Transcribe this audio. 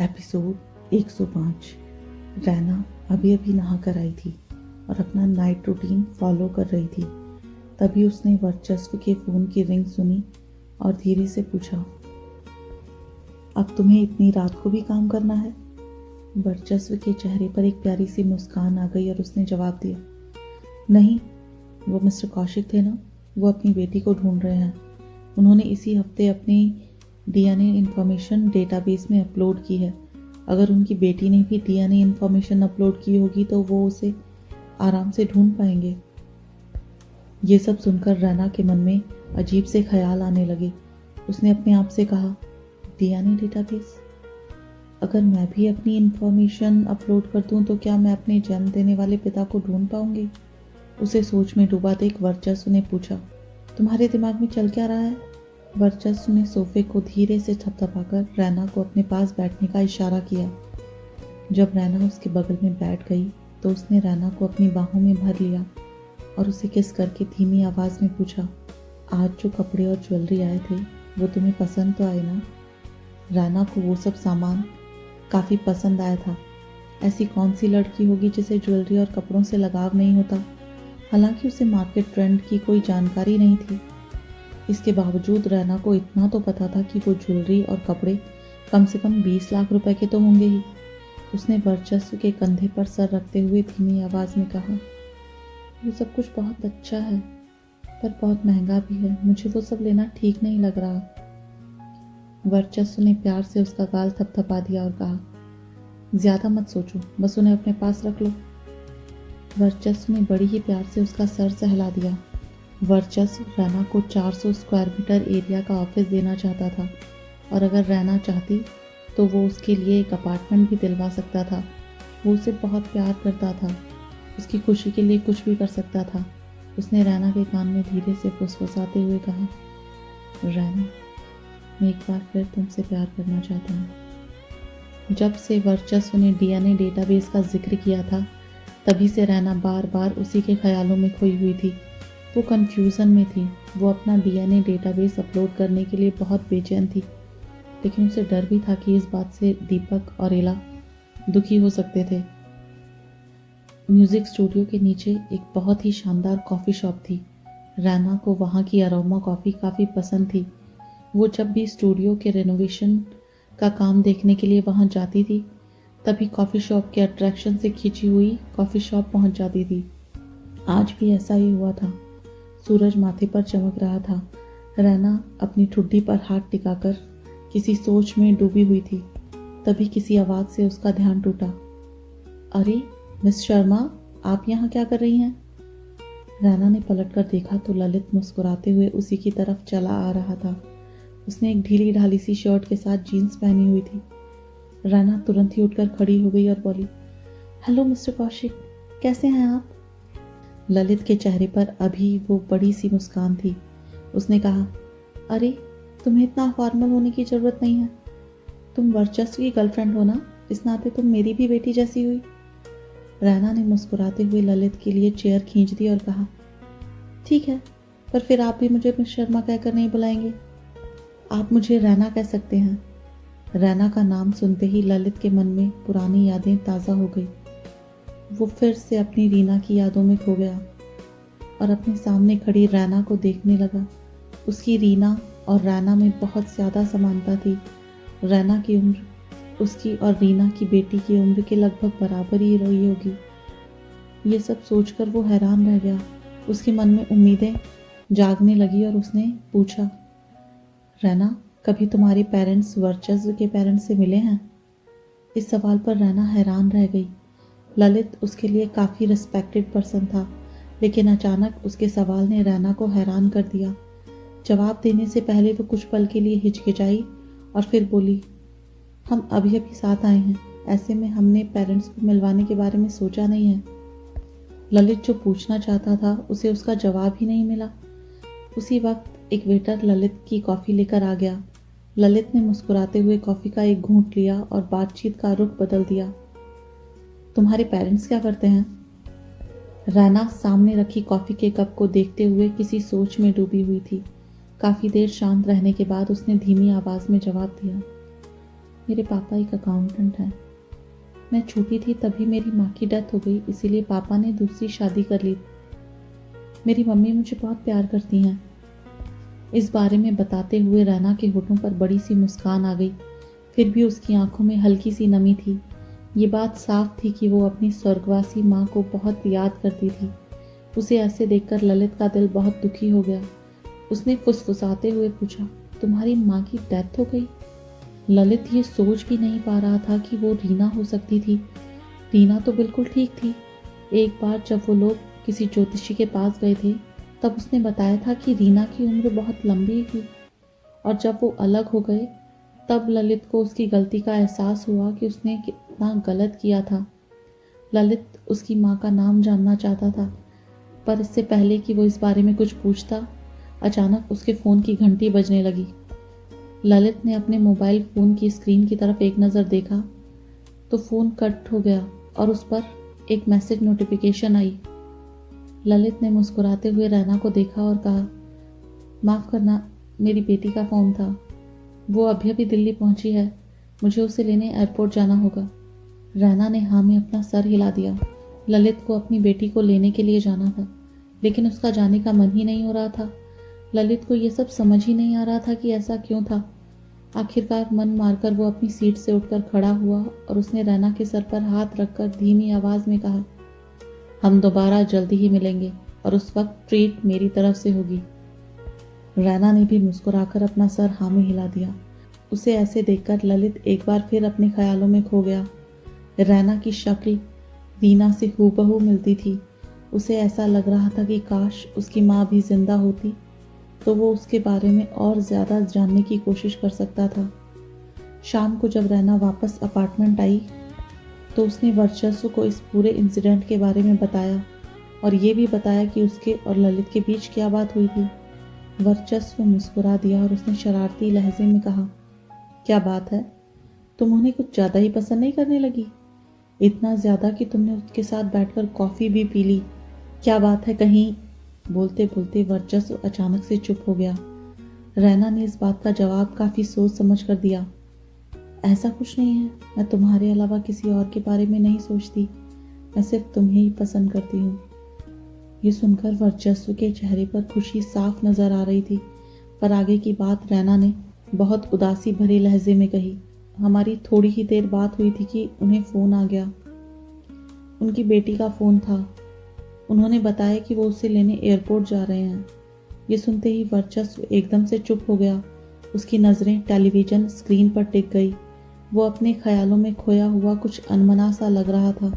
Episode 105। Raina अभी अभी नहा कर आई थी और अपना नाइट रूटीन फॉलो कर रही थी। तभी उसने वर्चस्व के फ़ोन की रिंग सुनी और धीरे से पूछा, अब तुम्हें इतनी रात को भी काम करना है? वर्चस्व के चेहरे पर एक प्यारी सी मुस्कान आ गई और उसने जवाब दिया, नहीं, वो मिस्टर कौशिक थे ना, वो अपनी बेटी को ढूंढ रहे हैं। उन्होंने इसी हफ्ते अपनी डीएनए इंफॉर्मेशन डेटाबेस में अपलोड की है। अगर उनकी बेटी ने भी डीएनए इंफॉर्मेशन अपलोड की होगी तो वो उसे आराम से ढूंढ पाएंगे। ये सब सुनकर रैना के मन में अजीब से ख्याल आने लगे। उसने अपने आप से कहा, डीएनए डेटाबेस? अगर मैं भी अपनी इंफॉर्मेशन अपलोड कर दूं तो क्या मैं अपने जन्म देने वाले पिता को ढूंढ पाऊंगी? उसे सोच में डूबा देख वर्चस्व ने पूछा, तुम्हारे दिमाग में चल क्या रहा है? वर्चस्व ने सोफे को धीरे से थपथपाकर रैना को अपने पास बैठने का इशारा किया। जब रैना उसके बगल में बैठ गई तो उसने रैना को अपनी बाहों में भर लिया और उसे किस करके धीमी आवाज़ में पूछा, आज जो कपड़े और ज्वेलरी आए थे वो तुम्हें पसंद तो आए ना? रैना को वो सब सामान काफ़ी पसंद आया था। ऐसी कौन सी लड़की होगी जिसे ज्वेलरी और कपड़ों से लगाव नहीं होता? हालांकि उसे मार्केट ट्रेंड की कोई जानकारी नहीं थी। इसके बावजूद रैना को इतना तो पता था कि वो ज्वेलरी और कपड़े कम से कम 20 लाख रुपए के तो होंगे ही। उसने वर्चस्व के कंधे पर सर रखते हुए धीमी आवाज़ में कहा, वो सब कुछ बहुत अच्छा है पर बहुत महंगा भी है। मुझे वो सब लेना ठीक नहीं लग रहा। वर्चस्व ने प्यार से उसका गाल थपथपा दिया और कहा, ज़्यादा मत सोचो, बस उन्हें अपने पास रख लो। वर्चस्व ने बड़ी ही प्यार से उसका सर सहला दिया। वर्चस्व रैना को 400 स्क्वायर मीटर एरिया का ऑफिस देना चाहता था और अगर रैना चाहती तो वो उसके लिए एक अपार्टमेंट भी दिलवा सकता था। वो उसे बहुत प्यार करता था, उसकी खुशी के लिए कुछ भी कर सकता था। उसने रैना के कान में धीरे से फुसफुसाते हुए कहा, रैना, मैं एक बार फिर तुमसे प्यार करना चाहता हूँ। जब से वर्चस्व ने डीएनए डेटाबेस का जिक्र किया था तभी से रैना बार बार उसी के ख्यालों में खोई हुई थी। वो कन्फ्यूज़न में थी। वो अपना डीएनए डेटाबेस अपलोड करने के लिए बहुत बेचैन थी, लेकिन उसे डर भी था कि इस बात से दीपक और एला दुखी हो सकते थे। म्यूज़िक स्टूडियो के नीचे एक बहुत ही शानदार कॉफ़ी शॉप थी। रैना को वहाँ की अरोमा कॉफ़ी काफ़ी पसंद थी। वो जब भी स्टूडियो के रेनोवेशन का काम देखने के लिए वहाँ जाती थी तभी कॉफ़ी शॉप के अट्रैक्शन से खींची हुई कॉफ़ी शॉप पहुँच जाती थी। आज भी ऐसा ही हुआ था। सूरज माथे पर चमक रहा था। रैना अपनी ठुड्डी पर हाथ टिकाकर किसी सोच में डूबी हुई थी। तभी किसी आवाज़ से उसका ध्यान टूटा। अरे मिस शर्मा, आप यहाँ क्या कर रही हैं? रैना ने पलटकर देखा तो ललित मुस्कुराते हुए उसी की तरफ चला आ रहा था। उसने एक ढीली ढाली सी शर्ट के साथ जीन्स पहनी हुई थी। रैना तुरंत ही उठकर खड़ी हो गई और बोली, हेलो मिस्टर कौशिक, कैसे हैं आप? ललित के चेहरे पर अभी वो बड़ी सी मुस्कान थी। उसने कहा, अरे तुम्हें इतना फॉर्मल होने की ज़रूरत नहीं है। तुम वर्चस्व की गर्लफ्रेंड हो ना, इस नाते तुम मेरी भी बेटी जैसी हुई। रैना ने मुस्कुराते हुए ललित के लिए चेयर खींच दी और कहा, ठीक है, पर फिर आप भी मुझे मिस शर्मा कहकर नहीं बुलाएंगे। आप मुझे रैना कह सकते हैं। रैना का नाम सुनते ही ललित के मन में पुरानी यादें ताज़ा हो गई। वो फिर से अपनी रीना की यादों में खो गया और अपने सामने खड़ी रैना को देखने लगा। उसकी रीना और रैना में बहुत ज़्यादा समानता थी। रैना की उम्र उसकी और रीना की बेटी की उम्र के लगभग बराबर ही रही होगी। ये सब सोचकर वो हैरान रह गया। उसके मन में उम्मीदें जागने लगी और उसने पूछा, रैना, कभी तुम्हारे पेरेंट्स वर्चस्व के पेरेंट्स से मिले हैं? इस सवाल पर रैना हैरान रह गई। ललित उसके लिए काफ़ी रिस्पेक्टेड पर्सन था, लेकिन अचानक उसके सवाल ने रैना को हैरान कर दिया। जवाब देने से पहले वो कुछ पल के लिए हिचकिचाई और फिर बोली, हम अभी अभी साथ आए हैं, ऐसे में हमने पेरेंट्स को मिलवाने के बारे में सोचा नहीं है। ललित जो पूछना चाहता था उसे उसका जवाब ही नहीं मिला। उसी वक्त एक वेटर ललित की कॉफ़ी लेकर आ गया। ललित ने मुस्कुराते हुए कॉफ़ी का एक घूंट लिया और बातचीत का रुख बदल दिया। तुम्हारे पेरेंट्स क्या करते हैं? रैना सामने रखी कॉफ़ी के कप को देखते हुए किसी सोच में डूबी हुई थी। काफ़ी देर शांत रहने के बाद उसने धीमी आवाज़ में जवाब दिया, मेरे पापा एक अकाउंटेंट हैं। मैं छोटी थी तभी मेरी माँ की डेथ हो गई, इसीलिए पापा ने दूसरी शादी कर ली। मेरी मम्मी मुझे बहुत प्यार करती हैं। इस बारे में बताते हुए रैना के होठों पर बड़ी सी मुस्कान आ गई, फिर भी उसकी आंखों में हल्की सी नमी थी। ये बात साफ थी कि वो अपनी स्वर्गवासी माँ को बहुत याद करती थी। उसे ऐसे देखकर ललित का दिल बहुत दुखी हो गया। उसने फुसफुसाते हुए पूछा, तुम्हारी माँ की डेथ हो गई? ललित ये सोच भी नहीं पा रहा था कि वो रीना हो सकती थी। रीना तो बिल्कुल ठीक थी। एक बार जब वो लोग किसी ज्योतिषी के पास गए थे, तब उसने बताया था कि रीना की उम्र बहुत लंबी थी, और जब वो अलग हो गए तब ललित को उसकी गलती का एहसास हुआ कि उसने कितना गलत किया था। ललित उसकी माँ का नाम जानना चाहता था, पर इससे पहले कि वो इस बारे में कुछ पूछता, अचानक उसके फ़ोन की घंटी बजने लगी। ललित ने अपने मोबाइल फ़ोन की स्क्रीन की तरफ एक नज़र देखा तो फ़ोन कट हो गया और उस पर एक मैसेज नोटिफिकेशन आई। ललित ने मुस्कुराते हुए रैना को देखा और कहा, माफ़ करना, मेरी बेटी का फ़ोन था। वो अभी अभी दिल्ली पहुंची है, मुझे उसे लेने एयरपोर्ट जाना होगा। रैना ने हाँ में अपना सर हिला दिया। ललित को अपनी बेटी को लेने के लिए जाना था, लेकिन उसका जाने का मन ही नहीं हो रहा था। ललित को ये सब समझ ही नहीं आ रहा था कि ऐसा क्यों था। आखिरकार मन मारकर वो अपनी सीट से उठकर खड़ा हुआ और उसने रैना के सर पर हाथ रखकर धीमी आवाज़ में कहा, हम दोबारा जल्दी ही मिलेंगे और उस वक्त ट्रीट मेरी तरफ से होगी। रैना ने भी मुस्कुराकर अपना सर हाँ में हिला दिया। उसे ऐसे देखकर ललित एक बार फिर अपने ख्यालों में खो गया। रैना की शक्ल रीना से हूबहू मिलती थी। उसे ऐसा लग रहा था कि काश उसकी माँ भी जिंदा होती तो वो उसके बारे में और ज़्यादा जानने की कोशिश कर सकता था। शाम को जब रैना वापस अपार्टमेंट आई तो उसने वर्चस्व को इस पूरे इंसिडेंट के बारे में बताया और ये भी बताया कि उसके और ललित के बीच क्या बात हुई थी। वर्चस्व मुस्कुरा दिया और उसने शरारती लहजे में कहा, क्या बात है, तुम उन्हें कुछ ज़्यादा ही पसंद नहीं करने लगी? इतना ज़्यादा कि तुमने उसके साथ बैठकर कॉफ़ी भी पी ली। क्या बात है कहीं? बोलते बोलते वर्चस्व अचानक से चुप हो गया। रैना ने इस बात का जवाब काफ़ी सोच समझ कर दिया, ऐसा कुछ नहीं है, मैं तुम्हारे अलावा किसी और के बारे में नहीं सोचती, मैं सिर्फ तुम्हें ही पसंद करती हूँ। ये सुनकर वर्चस्व के चेहरे पर खुशी साफ नजर आ रही थी, पर आगे की बात रैना ने बहुत उदासी भरे लहजे में कही। हमारी थोड़ी ही देर बात हुई थी कि उन्हें फ़ोन आ गया। उनकी बेटी का फ़ोन था। उन्होंने बताया कि वो उसे लेने एयरपोर्ट जा रहे हैं। ये सुनते ही वर्चस्व एकदम से चुप हो गया। उसकी नज़रें टेलीविज़न स्क्रीन पर टिक गई। वो अपने ख्यालों में खोया हुआ कुछ अनमना सा लग रहा था।